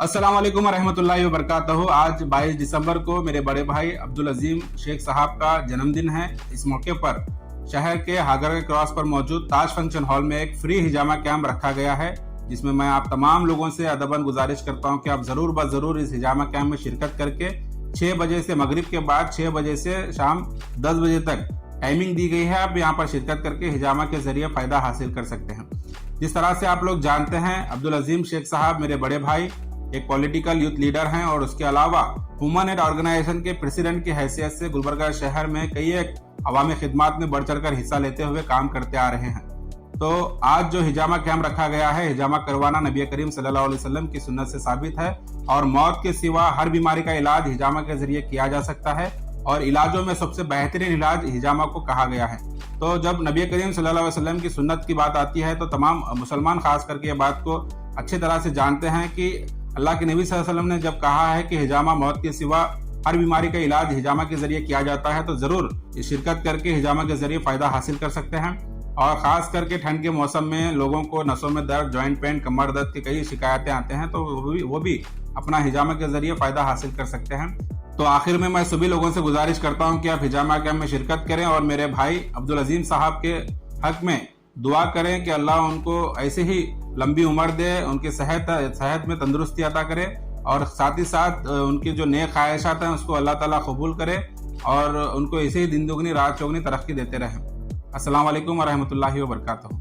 अस्सलाम वालेकुम रहमतुल्लाहि व बरकातहू। आज 22 दिसंबर को मेरे बड़े भाई अब्दुल अजीम शेख साहब का जन्मदिन है। इस मौके पर शहर के हागर के क्रॉस पर मौजूद ताज फंक्शन हॉल में एक फ्री हिजामा कैंप रखा गया है, जिसमें मैं आप तमाम लोगों से अदबन गुजारिश करता हूं कि आप जरूर ब जरूर इस हिजामा कैंप में शिरकत करके 6 बजे से मगरिब के बाद 6 बजे से शाम 10 बजे तक टाइमिंग दी गई है। आप यहाँ पर शिरकत करके हिजामा के जरिए फायदा हासिल कर सकते हैं। जिस तरह से आप लोग जानते हैं, अब्दुल अजीम शेख साहब मेरे बड़े भाई एक पॉलिटिकल यूथ लीडर हैं और उसके अलावा ह्यूमन एड ऑर्गेनाइजेशन के प्रेसिडेंट की हैसियत से गुलबर्गा शहर में कई एक अवामी खिदमात में बढ़ चढ़कर हिस्सा लेते हुए काम करते आ रहे हैं। तो आज जो हिजामा कैंप रखा गया है, हिजामा करवाना नबी करीम सल्लल्लाहु अलैहि वसल्लम की सुन्नत से साबित है और मौत के सिवा हर बीमारी का इलाज हिजामा के जरिए किया जा सकता है और इलाजों में सबसे बेहतरीन इलाज हिजामा को कहा गया है। तो जब नबी करीम सल्लल्लाहु अलैहि वसल्लम की सुन्नत की बात आती है तो तमाम मुसलमान खास करके ये बात को अच्छी तरह से जानते हैं कि अल्लाह के नबी सल्लल्लाहु अलैहि वसल्लम ने जब कहा है कि हिजामा मौत के सिवा हर बीमारी का इलाज हिजामा के जरिए किया जाता है, तो जरूर शिरकत करके हिजामा के जरिए फायदा हासिल कर सकते हैं। और खास करके ठंड के मौसम में लोगों को नसों में दर्द, जॉइंट पेन, कमर दर्द की कई शिकायतें आते हैं, तो वो भी अपना हिजामा के जरिए फायदा हासिल कर सकते हैं। तो आखिर में मैं सभी लोगों से गुजारिश करता हूं कि आप हिजामा कैंप में शिरकत करें और मेरे भाई अब्दुल अजीम साहब के हक में दुआ करें कि अल्लाह उनको ऐसे ही लंबी उम्र दे, उनकी सेहत में तंदुरुस्ती अता करे और साथ ही साथ उनकी जो नेक ख्वाहिशात हैं उसको अल्लाह ताला कबूल करे और उनको ऐसे ही दिन दुगनी रात चौगनी तरक्की देते रहें। अस्सलाम वालेकुम व रहमतुल्लाहि व बरकातहू।